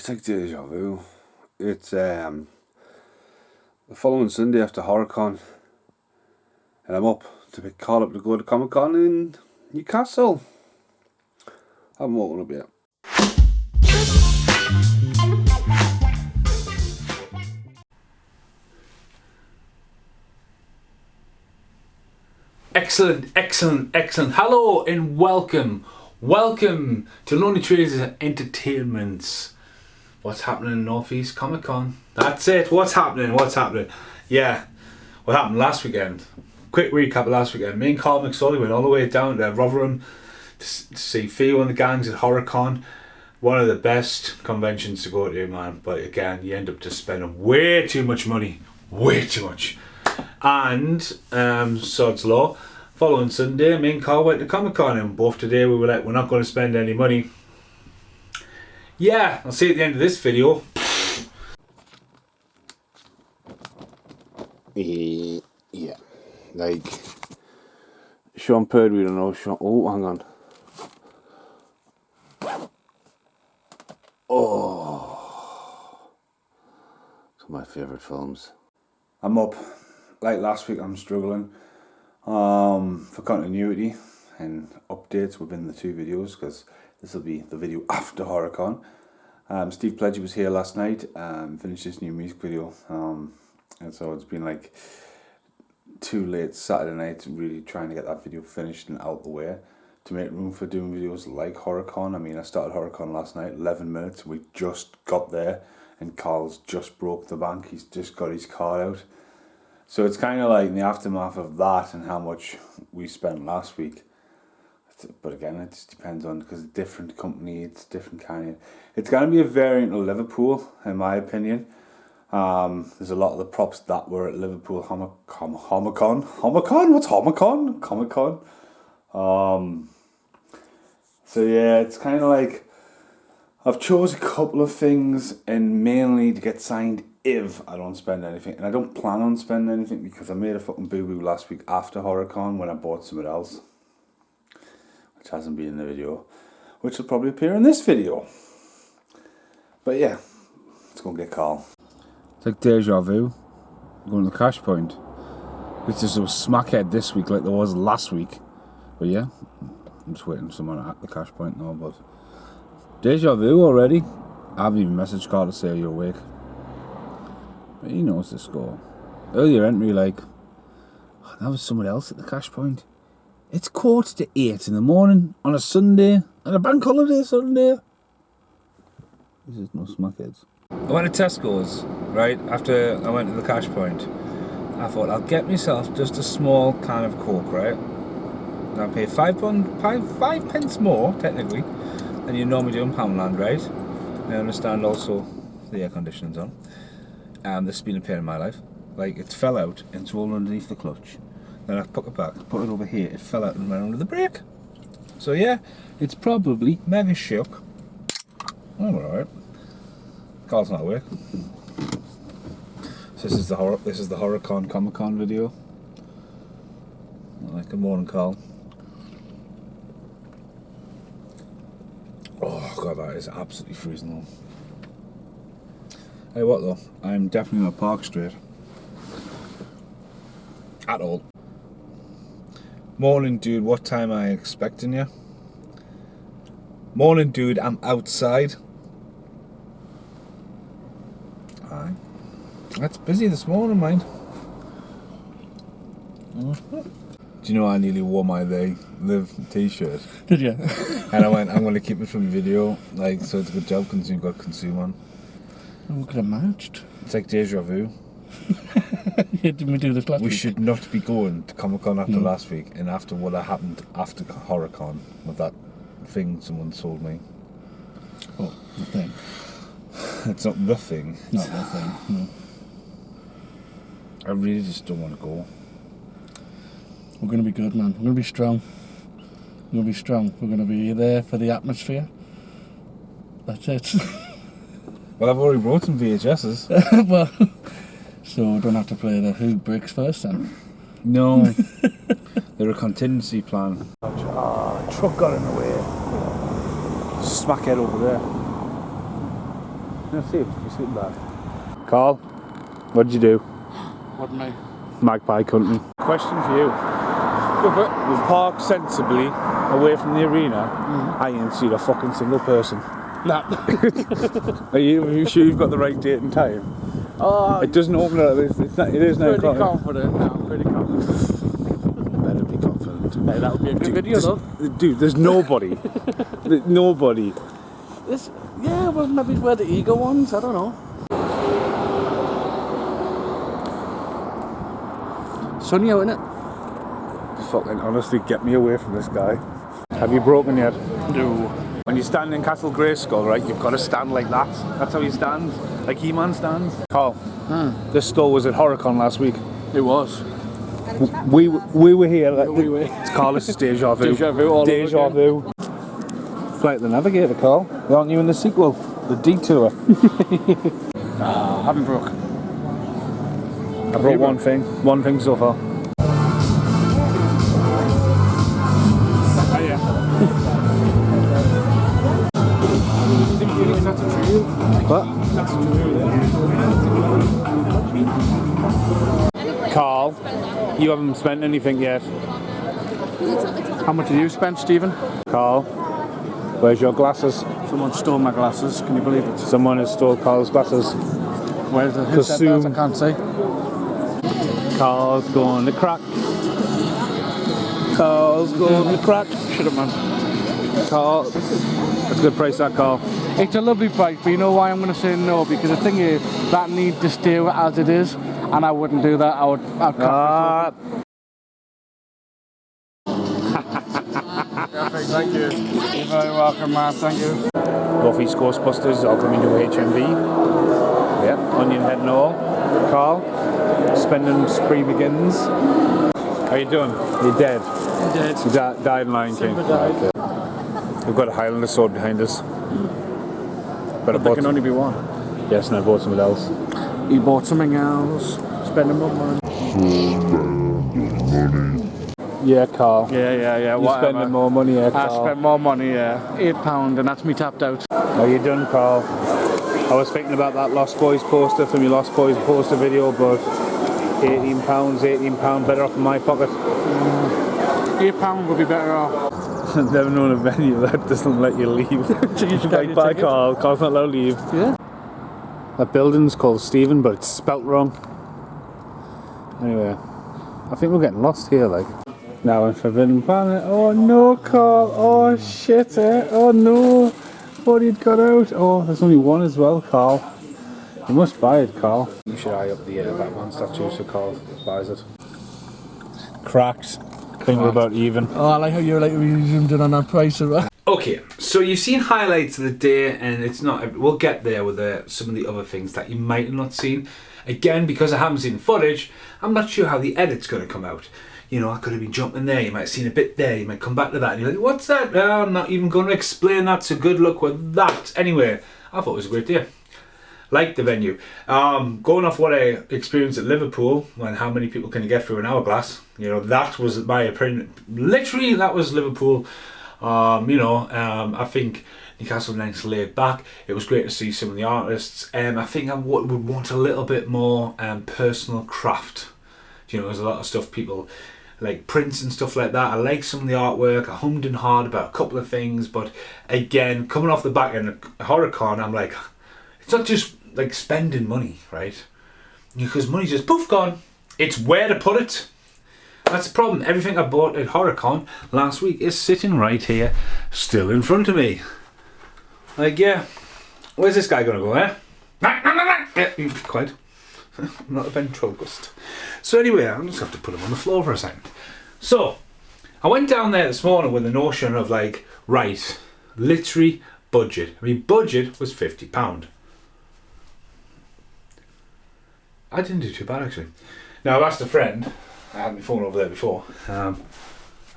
It's like deja vu. It's the following Sunday after Horrorcon, and I'm up to pick Carl up to go to Comic-Con in Newcastle. I haven't woken up yet. Excellent. Hello and welcome to Lonely Traders Entertainment's What's Happening in North East Comic Con. That's it. What's happening? Yeah, what happened last weekend? Quick recap of last weekend. Me and Carl went all the way down to Rotherham to see Theo and the gangs at Horrorcon. One of the best conventions to go to, man. But again, you end up just spending way too much money. Way too much. And sod's law, following Sunday me and Carl went to Comic-Con, and both today we were like, we're not going to spend any money. Yeah, I'll see you at the end of this video. Yeah, like Sean Purd, we don't know Sean. Oh, hang on. Oh, it's one of my favourite films. I'm up. Like last week, I'm struggling for continuity and updates within the two videos, because this will be the video after Horrorcon. Steve Pledger was here last night, finished this new music video, and so it's been like too late Saturday night really trying to get that video finished and out the way to make room for doing videos like Horrorcon. I mean, I started Horrorcon last night, 11 minutes, we just got there, and Carl's just broke the bank. He's just got his card out. So it's kind of like in the aftermath of that and how much we spent last week. But again, it just depends on, because it's a different company, it's different kind of... It's going to be a variant of Liverpool, in my opinion. There's a lot of the props that were at Liverpool Comic-Con. What's Comic-Con? Comic-Con. So yeah, it's kind of like... I've chose a couple of things, and mainly to get signed if I don't spend anything. And I don't plan on spending anything, because I made a fucking boo-boo last week after Horrorcon when I bought something else, which hasn't been in the video, which will probably appear in this video. But yeah, let's go and get Carl. It's like deja vu. I'm going to the cash point. It's just a smackhead this week like there was last week. But yeah, I'm just waiting for someone at the cash point now, but deja vu already. I haven't even messaged Carl to say you're awake. But he knows the score. Earlier entry, like, oh, that was someone else at the cash point. It's 7:45 in the morning on a Sunday, on a bank holiday Sunday. This is no smackheads. I went to Tesco's, right, after I went to the cash point. I thought, I'll get myself just a small can of Coke, right? And I'll pay five pence more, technically, than you normally do in Poundland, right? I understand also the air conditioning's on. This has been a pain in my life. Like, it fell out and it's rolled underneath the clutch. Then I put it back, put it over here, it fell out and went under the brake. So yeah, it's probably mega shook. Oh, alright. Carl's not awake. So this is the Horrorcon Comic-Con video. Alright, good morning, Carl. Oh god, that is absolutely freezing though. Hey, what though? I'm definitely not Park Street. At all. Morning, dude. What time am I expecting you? Morning, dude. I'm outside. Aye. That's busy this morning, mind. Do you know I nearly wore my They Live t-shirt? Did you? And I went, I'm going to keep it from video, like, so it's a good job because you've got consume on. We could have matched. It's like deja vu. Yeah, didn't we do this last week? We should not be going to Comic-Con after last week and after what happened after Horrorcon with that thing someone sold me. Oh, the thing. It's not the thing. Not the thing, no. I really just don't want to go. We're going to be good, man. We're going to be strong. We're going to be strong. We're going to be there for the atmosphere. That's it. Well, I've already brought some VHSs. Well, so we don't have to play the Who Bricks first then? No. They're a contingency plan. Truck got in the way. Smackhead over there. No, see, you're sitting back. Carl, what did you do? What am I? Magpie country. Question for you. We've parked sensibly away from the arena. I ain't seen a fucking single person. Nah. Are you sure you've got the right date and time? Oh, It doesn't open at this. It is 9 pretty o'clock. confident now. Pretty confident. Better be confident. Hey, that would be a good video though. Dude, there's nobody. Nobody. Yeah, well, maybe where the ego ones. I don't know. Sunny out, innit? Fucking honestly, get me away from this guy. Have you broken yet? No. When you stand in Castle Grayskull, right, you've got to stand like that. That's how you stand. Like He-Man stands. Carl, this store was at Horrorcon last week. It was. We were here. Like, We were. It's Carl, this is Deja Vu. Deja vu all Deja over Vu. Flight the Navigator, Carl. Aren't you in the sequel? The Detour. I haven't broke. I brought one thing. One thing so far. Oh, yeah. What? Carl, you haven't spent anything yet. How much have you spent, Stephen? Carl, where's your glasses? Someone stole my glasses. Can you believe it? Someone has stole Carl's glasses. Where's the who said that? I can't say. Carl's going to crack. Carl's going to crack. Shut up, man. Carl, that's a good price, that Carl. It's a lovely price, but you know why I'm going to say no? Because the thing is, that needs to stay as it is, and I wouldn't do that. I'd cut Thank you. You're very welcome, man. Thank you. North East Ghostbusters are coming to HMV. Yeah, Onion Head and all. Carl, spending spree begins. How you doing? You're dead. I'm dead. You died in Lion King. Simba died. Right, we've got a Highlander sword behind us. But I There bought can only be one. Yes, and I bought something else. You bought something else. Spending more money. Yeah, Carl. Yeah. You're Whatever. spending more money, yeah, I Carl. spent more money, yeah. £8, and that's me tapped out. Are you done, Carl? I was thinking about that Lost Boys poster from your Lost Boys poster video, but £18 better off in my pocket. £8 would be better off. I've never known a venue that doesn't let you leave. Like, bye, Carl. Carl's not allowed to leave. Yeah. That building's called Stephen, but it's spelt wrong. Anyway, I think we're getting lost here, like. Now in Forbidden Planet. Oh no, Carl. Oh shit, eh? Oh no. What he'd got out. Oh, there's only one as well, Carl. You must buy it, Carl. You should eye up the Batman statue so Carl buys it. Cracked. I think we're about even. Oh, I like how you're like you zoomed in on that price, right? Okay, so you've seen highlights of the day, and it's not. We'll get there with some of the other things that you might have not seen. Again, because I haven't seen the footage, I'm not sure how the edit's going to come out. You know, I could have been jumping there. You might have seen a bit there. You might come back to that, and you're like, "What's that?" I'm not even going to explain that. So good luck with that. Anyway, I thought it was a great day. Liked the venue. Going off what I experienced at Liverpool, and how many people can you get through an hourglass? You know, that was my opinion. Literally, that was Liverpool. I think Newcastle nice laid back. It was great to see some of the artists. I think I would want a little bit more personal craft. You know, there's a lot of stuff people like prints and stuff like that. I like some of the artwork. I hummed and hawed about a couple of things, but again, coming off the back end of Horrorcon, I'm like, it's not just like spending money, right? Because money's just poof gone. It's where to put it. That's the problem. Everything I bought at Horrorcon last week is sitting right here, still in front of me. Like, yeah, where's this guy gonna go, eh? Yeah, be quiet. I'm not a ventriloquist. So anyway, I'll just have to put him on the floor for a second. So, I went down there this morning with the notion of like, right, literally budget. I mean, budget was £50. I didn't do too bad actually. Now I've asked a friend, I had my phone over there before,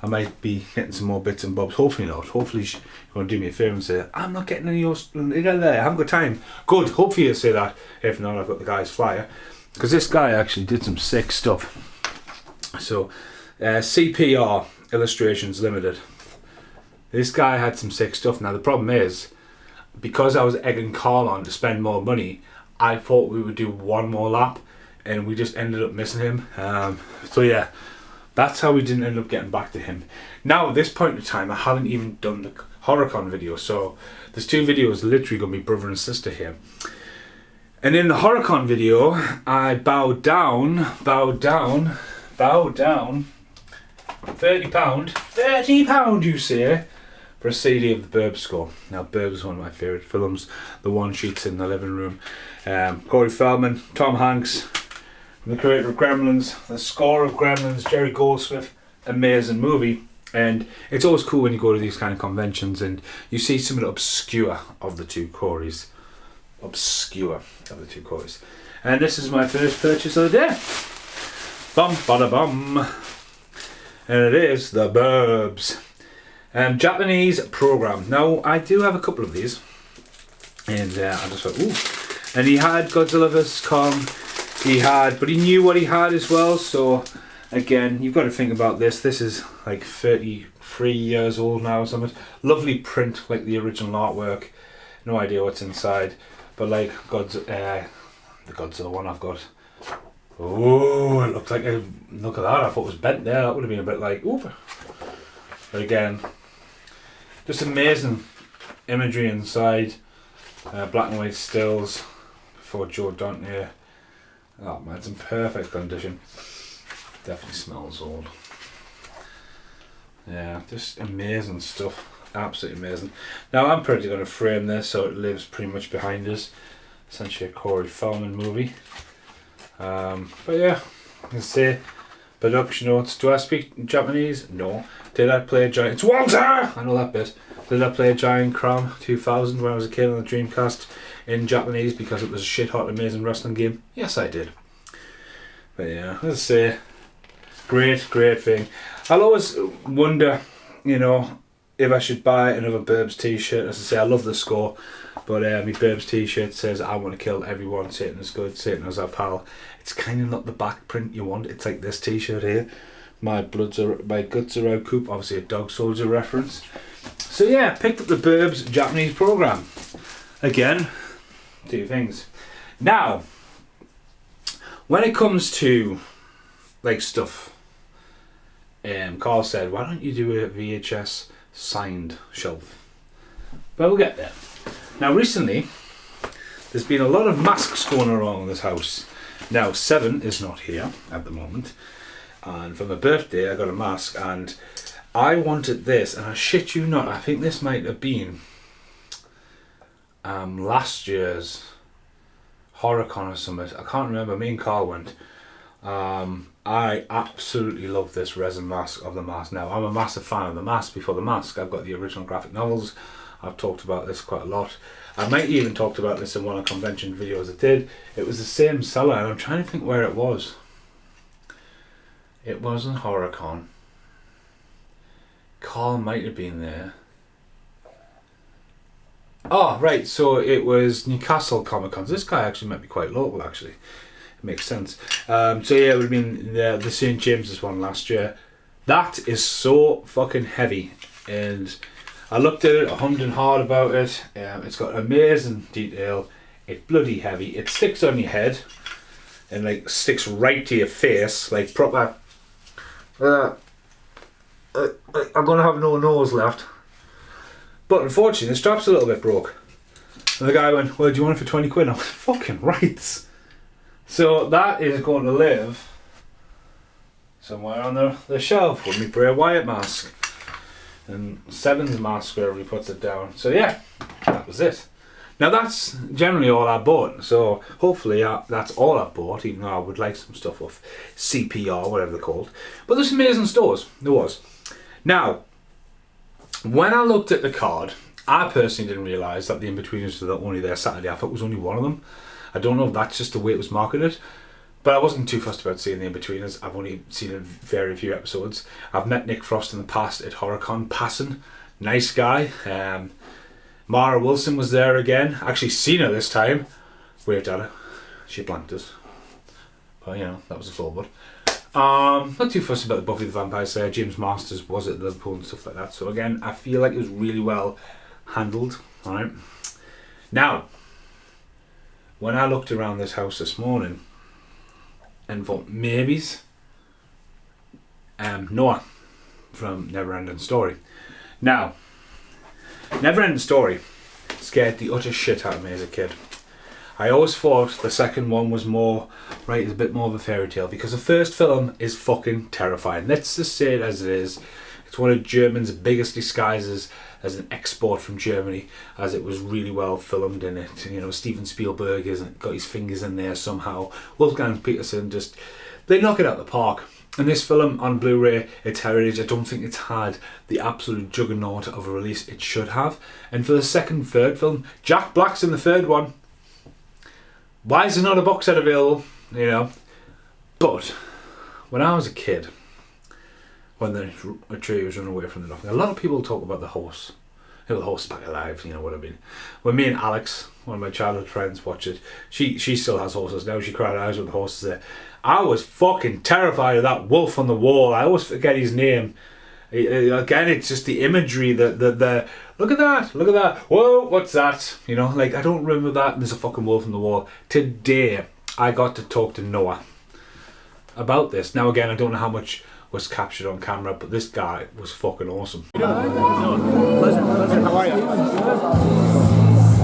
I might be getting some more bits and bobs, hopefully not. Hopefully she's going to do me a favour and say, I'm not getting any of yours there, I haven't got time. Good, hopefully you'll say that. If not, I've got the guy's flyer. Because this guy actually did some sick stuff. So, CPR Illustrations Limited. This guy had some sick stuff. Now the problem is, because I was egging Carl on to spend more money, I thought we would do one more lap, and we just ended up missing him. So yeah, that's how we didn't end up getting back to him. Now at this point in time, I haven't even done the Horrorcon video, so there's 2 videos literally going to be brother and sister here. And in the Horrorcon video, I bowed down, £30, £30 you say, for a CD of the Burbs score. Now Burbs is one of my favourite films, the one shoots in the living room. Corey Feldman, Tom Hanks, the creator of Gremlins, the score of Gremlins, Jerry Goldsmith, amazing movie. And it's always cool when you go to these kind of conventions and you see some of the obscure of the 2 Coreys. And this is my first purchase of the day. Bum bada bum. And it is the Burbs. Japanese program. Now I do have a couple of these. And I just thought, ooh. And he had Godzilla vs. Kong. But he knew what he had as well, so again, you've got to think about this. This is like 33 years old now or something. Lovely print, like the original artwork. No idea what's inside, but like the Godzilla one I've got. Oh, it looks like look at that. I thought it was bent there. That would have been a bit like oop. But again, just amazing imagery inside. Black and white stills for Joe Dante. Oh man, it's in perfect condition. Definitely smells old. Yeah, just amazing stuff. Absolutely amazing. Now I'm pretty going to frame this so it lives pretty much behind us. Essentially a Corey Feldman movie. But yeah, I can say production notes. Do I speak Japanese? No. Did I play a giant? It's Walter! I know that bit. Did I play a Giant Cram 2000 when I was a kid on the Dreamcast in Japanese because it was a shit hot amazing wrestling game? Yes, I did. But yeah, as I say, great thing. I'll always wonder, you know, if I should buy another Burbs t-shirt. As I say, I love the score, but my Burbs t-shirt says I want to kill everyone, Satan is good, Satan is our pal. It's kind of not the back print you want. It's like this t-shirt here. My guts are out coop, obviously a Dog Soldier reference. So yeah, picked up the Burbs Japanese program. Again, 2 things. Now, when it comes to like stuff, Carl said, why don't you do a VHS signed shelf? But we'll get there. Now recently, there's been a lot of masks going around in this house. Now 7 is not here at the moment. And for my birthday I got a mask and I wanted this, and I shit you not, I think this might have been last year's Horrorcon or something. I can't remember, me and Carl went. I absolutely love this resin mask of the mask. Now I'm a massive fan of the mask before the mask. I've got the original graphic novels. I've talked about this quite a lot. I might even talked about this in one of the convention videos I did. It was the same seller and I'm trying to think where it was. It wasn't Horrorcon. Carl might have been there. Oh, right, so it was Newcastle Comic Con. This guy actually might be quite local, actually. It makes sense. So yeah, it would have been the St. James's one last year. That is so fucking heavy. And I looked at it, I hummed and hawed about it. It's got amazing detail. It's bloody heavy. It sticks on your head. And like sticks right to your face. Like proper... I'm going to have no nose left. But unfortunately, the strap's a little bit broke. And the guy went, well, do you want it for 20 quid? I went, fucking right. So that is going to live somewhere on the shelf with me Bray Wyatt mask. And 7's mask wherever he puts it down. So yeah, that was it. Now that's generally all I bought. So hopefully that's all I've bought, even though I would like some stuff off CPR, whatever they're called. But there's some amazing stores. There was. Now, when I looked at the card, I personally didn't realise that the In-Betweeners were only there Saturday. I thought it was only one of them. I don't know if that's just the way it was marketed, but I wasn't too fussed about seeing the In-Betweeners. I've only seen a very few episodes. I've met Nick Frost in the past at Horrorcon, passing. Nice guy. Mara Wilson was there again. Actually seen her this time. Waved at her. She blanked us. But you know, that was a forward. Not too fussed about the Buffy the Vampire Slayer. James Masters was at Liverpool and stuff like that. So again, I feel like it was really well handled. Alright. Now, when I looked around this house this morning and thought maybes, Noah from Neverending Story. Now, Neverending Story scared the utter shit out of me as a kid. I always thought the second one was more, right, it's a bit more of a fairy tale, because the first film is fucking terrifying. Let's just say it as it is. It's one of Germany's biggest disguises as an export from Germany, as it was really well filmed in it. You know, Steven Spielberg has got his fingers in there somehow. Wolfgang Petersen just, they knock it out of the park. And this film on Blu-ray, it's heritage. I don't think it's had the absolute juggernaut of a release it should have. And for the third film, Jack Black's in the third one. Why is there not a box set available? You know. But when I was a kid, when the tree was running away from the nothing, a lot of people talk about the horse. You know, the horse is back alive, you know what I mean. When me and Alex, one of my childhood friends, watch it, she still has horses now. She cried eyes with the horses there. I was fucking terrified of that wolf on the wall. I always forget his name. Again, it's just the imagery, the look at that, whoa, what's that? You know, like, I don't remember that, and there's a fucking wolf on the wall. Today, I got to talk to Noah about this. Now again, I don't know how much was captured on camera, but this guy was fucking awesome. Pleasure, how are you?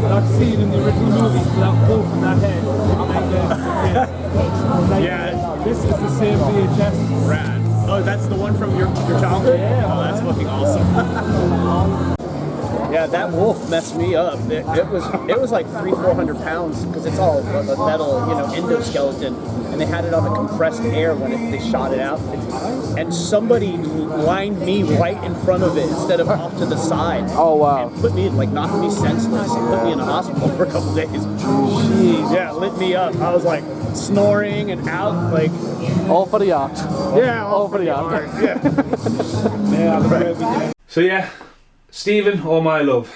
That scene in the original movie, that wolf in that head. Yeah. This is the same VHS. Rad. Oh, that's the one from your childhood? Yeah. Oh, that's fucking awesome. Yeah, that wolf messed me up. It was like 300-400 pounds, because it's all a metal, you know, endoskeleton, and they had it on the compressed air when they shot it out. And somebody lined me right in front of it instead of off to the side. Oh wow! And put me like knocked me senseless and put me in a hospital for a couple days. Jeez. Yeah, lit me up. I was like snoring and out like. All for the art. Yeah, all for the art. Yeah. So yeah. Stephen, all my love.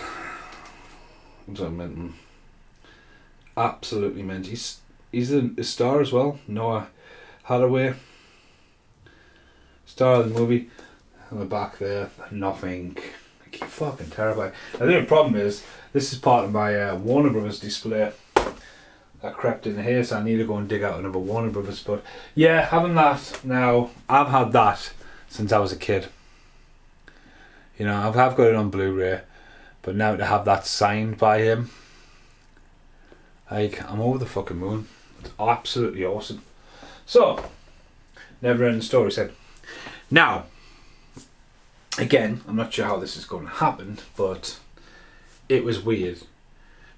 What's that meant? Absolutely meant. He's a star as well. Noah Hathaway. Star of the movie. On the back there, nothing. I keep fucking terrified. I think the problem is, this is part of my Warner Brothers display. I crept in here, so I need to go and dig out another Warner Brothers. But yeah, having that now, I've had that since I was a kid. You know, I've got it on Blu-ray, but now to have that signed by him, like, I'm over the fucking moon. It's absolutely awesome. So, Neverending Story said. Now, again, I'm not sure how this is going to happen, but it was weird.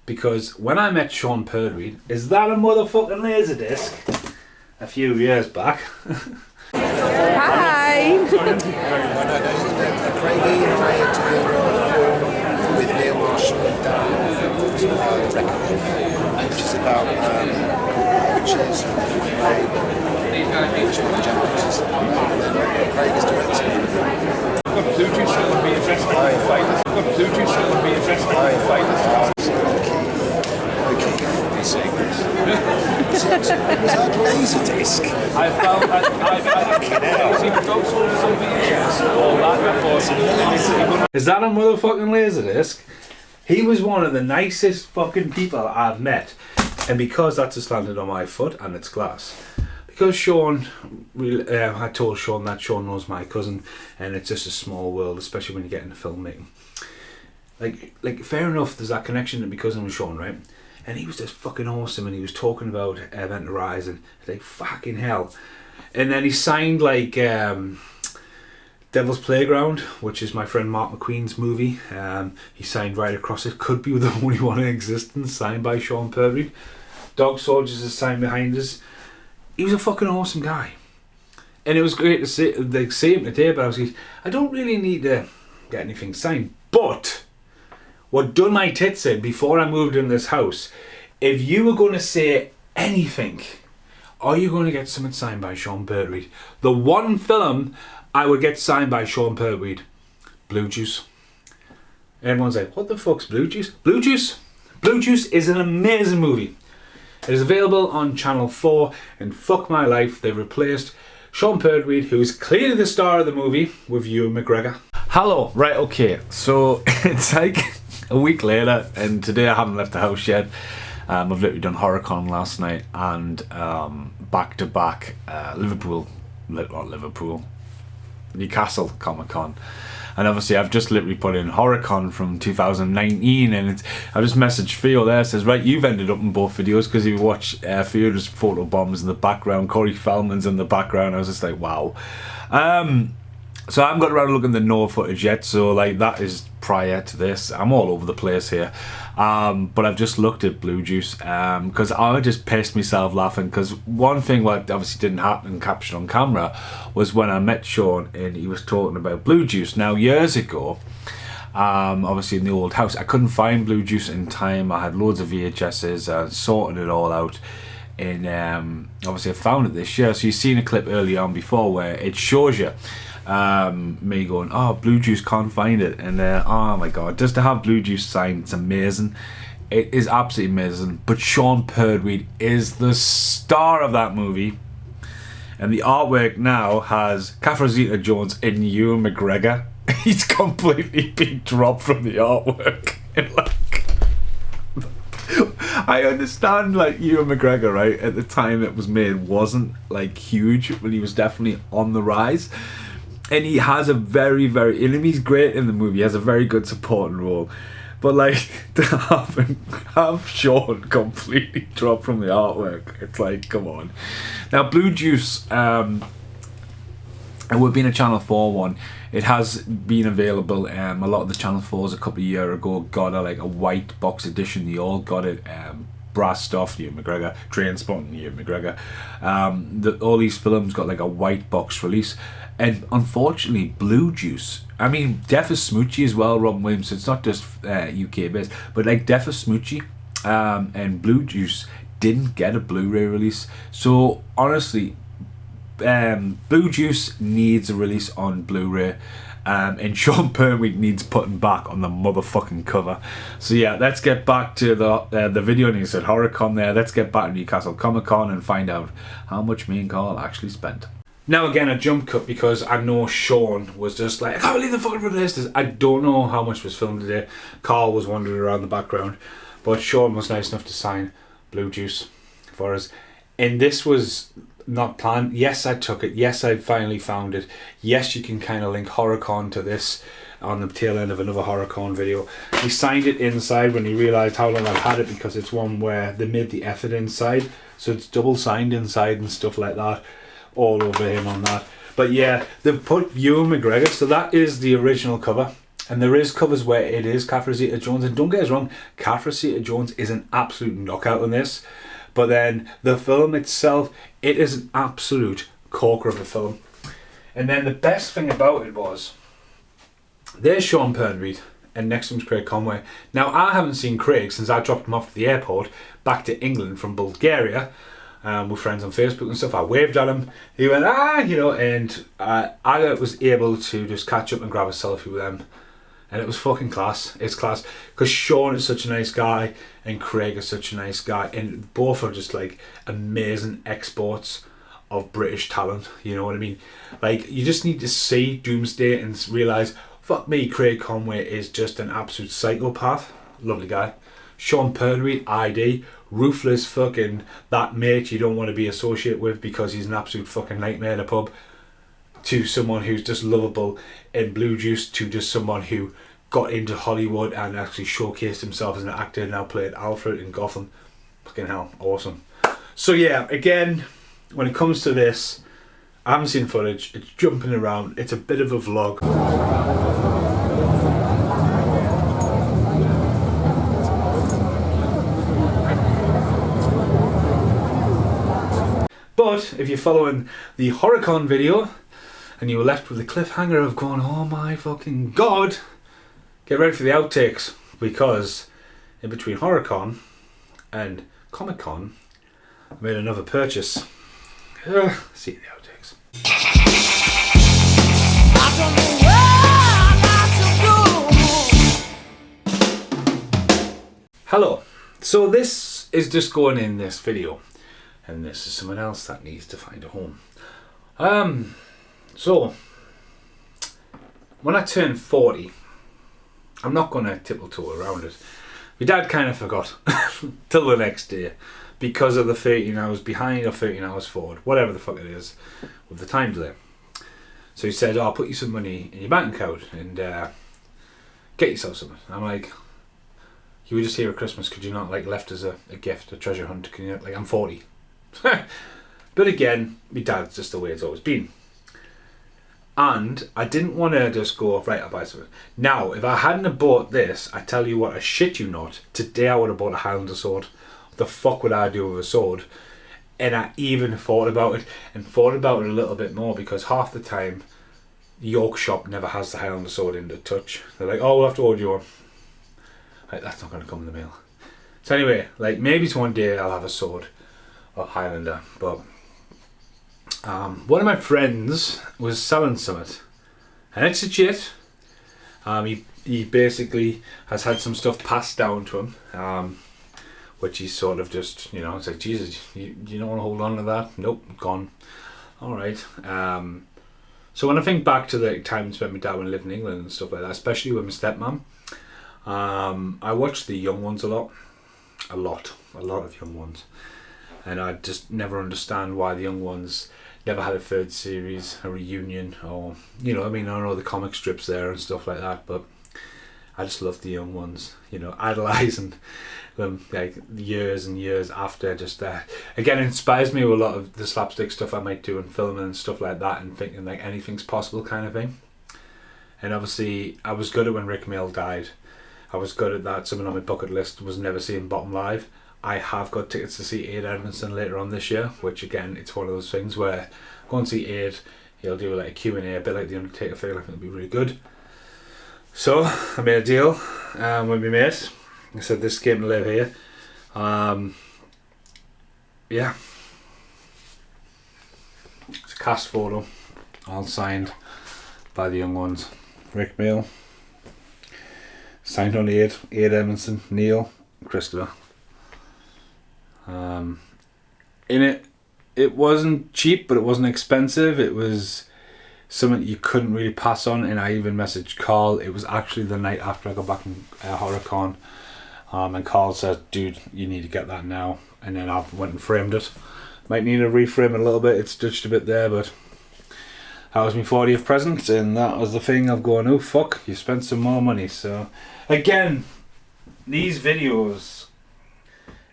Because when I met Sean Purdy, is that a motherfucking Laserdisc? A few years back. Hi! Craigie and I had to film with Neil Marshall and Dan record, which is about witches which one the Japanese is. Craig is directing. Got blue juice that would be addressed by the fighters. Got blue juice that would be addressed by the fighters. Was that Laserdisc? I found Is that a motherfucking Laserdisc? He was one of the nicest fucking people I've met. And because that's just landed on my foot and it's glass. Because Sean, I told Sean that Sean knows my cousin, and it's just a small world, especially when you get into filmmaking. Like fair enough, there's that connection to my cousin with Sean, right? And he was just fucking awesome, and he was talking about Event Horizon, like fucking hell. And then he signed like Devil's Playground, which is my friend Mark McQueen's movie. He signed right across it. Could be the only one in existence, signed by Sean Purdy. Dog Soldiers is signed behind us. He was a fucking awesome guy. And it was great to see him today, but I was like, I don't really need to get anything signed. But what done my tits in before I moved in this house, if you were going to say anything, are you going to get something signed by Sean Purdy? The one film I would get signed by Sean Purdy, Blue Juice. Everyone's like, what the fuck's Blue Juice? Blue Juice? Blue Juice is an amazing movie. It is available on Channel 4, and fuck my life, they replaced Sean Purdy, who is clearly the star of the movie, with Ewan McGregor. Hello, right, okay, so it's like a week later, and today I haven't left the house yet. I've literally done Horrorcon last night and back to back Newcastle Comic-Con. And obviously I've just literally put in Horrorcon from 2019, and I just messaged Theo there, says, right, you've ended up in both videos, because you watch Theo's photo bombs in the background, Corey Feldman's in the background. I was just like, wow. So I haven't got around looking at the Noah footage yet, so like that is prior to this. I'm all over the place here. But I've just looked at Blue Juice because I just pissed myself laughing, because one thing what obviously didn't happen captured on camera was when I met Sean and he was talking about Blue Juice. Now years ago, obviously in the old house, I couldn't find Blue Juice in time. I had loads of VHSs, sorted it all out, and obviously I found it this year. So you've seen a clip early on before where it shows you me going, oh, Blue Juice, can't find it, and oh my god, just to have Blue Juice signed, it's amazing. It is absolutely amazing. But Sean Pertwee is the star of that movie, and the artwork now has Catherine Zeta-Jones and Ewan McGregor. He's completely been dropped from the artwork. And like, I understand, like, Ewan McGregor, right, at the time it was made wasn't like huge, but he was definitely on the rise. And he has a very, very, and he's great in the movie. He has a very good supporting role. But like, to have Sean completely dropped from the artwork, it's like, come on. Now, Blue Juice, and we've been a Channel 4 one. It has been available. A lot of the Channel 4s a couple of years ago got a white box edition. They all got it. Brass stuff, Ewan McGregor, Trainspotting, Ewan McGregor. All these films got like a white box release. And unfortunately, Blue Juice, I mean, Death of Smoochie as well, Robin Williams, so it's not just UK based, but like Death of Smoochie and Blue Juice didn't get a Blu-ray release. So honestly, Blue Juice needs a release on Blu-ray, and Sean Pertwee needs putting back on the motherfucking cover. So yeah, let's get back to the video. And he said Horrorcon there. Let's get back to Newcastle Comic Con and find out how much me and Carl actually spent. Now again, a jump cut, because I know Sean was just like, I can't believe the fucking released this. I don't know how much was filmed today. Carl was wandering around the background, but Sean was nice enough to sign Blue Juice for us. And this was not planned. Yes, I took it. Yes, I finally found it. Yes, you can kind of link Horrorcon to this on the tail end of another Horrorcon video. He signed it inside when he realised how long I've had it, because it's one where they made the effort inside, so it's double signed inside and stuff like that. All over him on that. But yeah, they've put Ewan McGregor, so that is the original cover. And there is covers where it is Catherine Zeta-Jones, and don't get us wrong, Catherine Zeta-Jones is an absolute knockout in this. But then the film itself, it is an absolute corker of a film. And then the best thing about it was, there's Sean Pertwee, and next to him's Craig Conway. Now, I haven't seen Craig since I dropped him off at the airport back to England from Bulgaria. We're friends on Facebook and stuff. I waved at him. He went, and I was able to just catch up and grab a selfie with them. And it was fucking class. It's class. Because Sean is such a nice guy and Craig is such a nice guy. And both are just like amazing exports of British talent. You know what I mean? Like, you just need to see Doomsday and realise, fuck me, Craig Conway is just an absolute psychopath. Lovely guy. Sean Pertwee, ID, ruthless fucking that mate you don't want to be associated with because he's an absolute fucking nightmare in a pub, to someone who's just lovable in Blue Juice, to just someone who got into Hollywood and actually showcased himself as an actor, now played Alfred in Gotham. Fucking hell, awesome. So yeah, again, when it comes to this, I haven't seen footage, it's jumping around, it's a bit of a vlog. But if you're following the Horrorcon video and you were left with the cliffhanger of going, oh my fucking god, get ready for the outtakes, because in between Horrorcon and Comic Con, I made another purchase. See the outtakes. Hello. So this is just going in this video. And this is someone else that needs to find a home. So when I turned 40, I'm not going to tiptoe around it. My dad kind of forgot till the next day because of the 13 hours behind or 13 hours forward, whatever the fuck it is, with the time delay. So he said, I'll put you some money in your bank account and get yourself something. I'm like, you were just here at Christmas, could you not like left as a gift, a treasure hunt? Can you, like, I'm 40. But again, my dad's just the way it's always been. And I didn't want to just go, right, I'll buy something. Now, if I hadn't have bought this, I tell you what, I shit you not, today I would have bought a Highlander sword. What the fuck would I do with a sword? And I even thought about it, and thought about it a little bit more, because half the time, York shop never has the Highlander sword in the touch. They're like, oh, we'll have to order you one. Like, that's not going to come in the mail. So anyway, like, maybe it's one day I'll have a sword or Highlander, but one of my friends was selling something, and it's legit. He basically has had some stuff passed down to him, which he's sort of just, you know, it's like, Jesus, you don't want to hold on to that? Nope, gone. Alright. So when I think back to the time spent with my dad when I lived in England and stuff like that, especially with my stepmom, I watched the young ones a lot of young ones, and I just never understand why the young ones never had a third series, a reunion, or, you know, I mean, I know the comic strips there and stuff like that, but I just love the young ones, you know, idolising them like years and years after. Just again, it inspires me with a lot of the slapstick stuff I might do in filming and stuff like that, and thinking like anything's possible kind of thing. And obviously I was good at when Rick Mail died. I was good at that. Something on my bucket list was never seeing Bottom live. I have got tickets to see Ade Edmondson later on this year, which again, it's one of those things where go and see Ade, he'll do like a Q&A, a bit like the Undertaker feel. I think it'll be really good. So I made a deal with my mate. I said, this came to live here. Yeah, it's a cast photo, all signed by the young ones. Rick Mail, signed on Ade Edmondson, Neil, Christopher. In it wasn't cheap, but it wasn't expensive. It was something you couldn't really pass on, and I even messaged Carl. It was actually the night after I got back from Horrorcon, and Carl said, dude, you need to get that now. And then I went and framed it. Might need to reframe it a little bit, it's stitched a bit there, but that was my 40th present, and that was the thing of going, oh fuck, you spent some more money. So again, these videos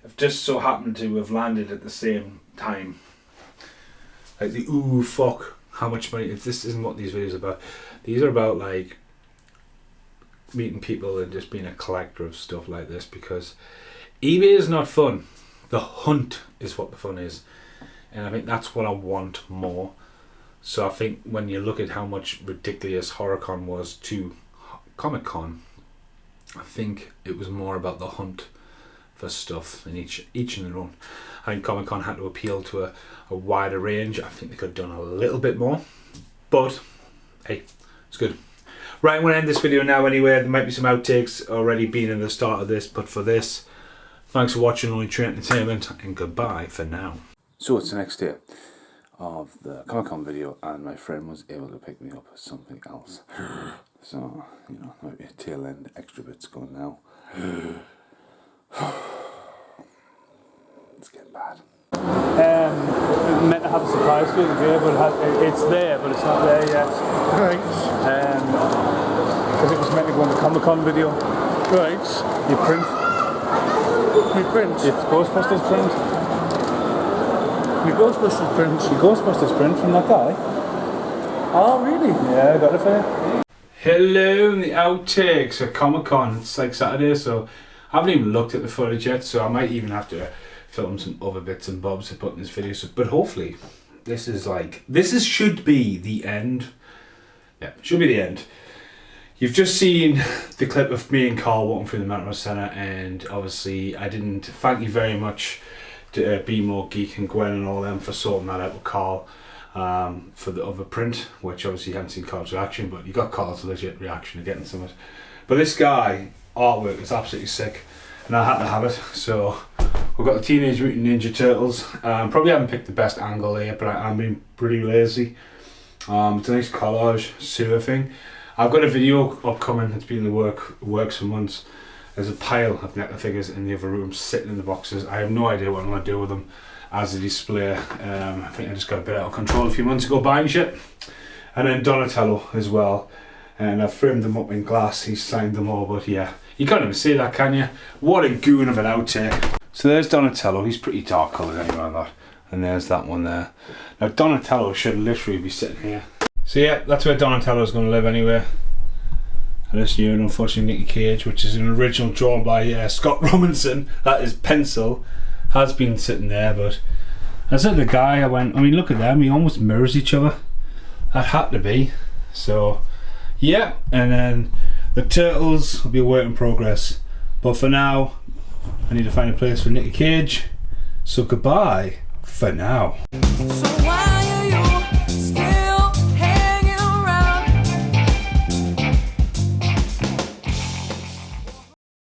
have just so happened to have landed at the same time. Like the ooh fuck, how much money, this isn't what these videos are about. These are about like meeting people and just being a collector of stuff like this, because eBay is not fun. The hunt is what the fun is, and I think that's what I want more. So I think when you look at how much ridiculous Horrorcon was to Comic Con, I think it was more about the hunt for stuff, and each in their own. I think Comic Con had to appeal to a wider range. I think they could have done a little bit more, but hey, it's good. Right, I'm going to end this video now anyway. There might be some outtakes already being in the start of this, but for this, thanks for watching Only True Entertainment, and goodbye for now. So it's the next day of the Comic Con video, and my friend was able to pick me up with something else. So, you know, might be a tail end extra bits going now. It's getting bad. Meant to have a surprise for you today, but it's there, but it's not there yet. Right. Because it was meant to go in the Comic Con video. Right. You print. My print. It's Ghostbusters print. My Ghostbusters print. The Ghostbusters print from that guy. Oh, really? Yeah, I got it for you. Hello, the outtakes at Comic Con. It's like Saturday, so I haven't even looked at the footage yet, so I might even have to film some other bits and bobs to put in this video. So, but hopefully, this should be the end. Yeah, should be the end. You've just seen the clip of me and Carl walking through the Metro Centre, and obviously I didn't thank you very much to Be More Geek and Gwen and all them for sorting that out with Carl for the other print, which obviously you haven't seen Carl's reaction, but you got Carl's legit reaction to getting some of it. But this guy, artwork is absolutely sick, and I had to have it. So we've got the Teenage Mutant Ninja Turtles. Probably haven't picked the best angle here, but I'm being pretty lazy. It's a nice collage sewer thing. I've got a video upcoming. It's been in the works for months. There's a pile of NECA figures in the other room sitting in the boxes. I have no idea what I'm going to do with them as a display. I think I just got a bit out of control a few months ago buying shit. And then Donatello as well. And I've framed them up in glass. He's signed them all, but yeah. You can't even see that, can you? What a goon of an outtake. So there's Donatello. He's pretty dark coloured anyway, that. And there's that one there. Now Donatello should literally be sitting here. So yeah, that's where Donatello's going to live anyway. And this new, unfortunately, Nicky Cage, which is an original drawn by Scott Robinson. That is pencil. Has been sitting there, but I said to the guy, I mean, look at them. He almost mirrors each other. That had to be. So yeah, and then the turtles will be a work in progress. But for now, I need to find a place for Nicky Cage. So goodbye for now.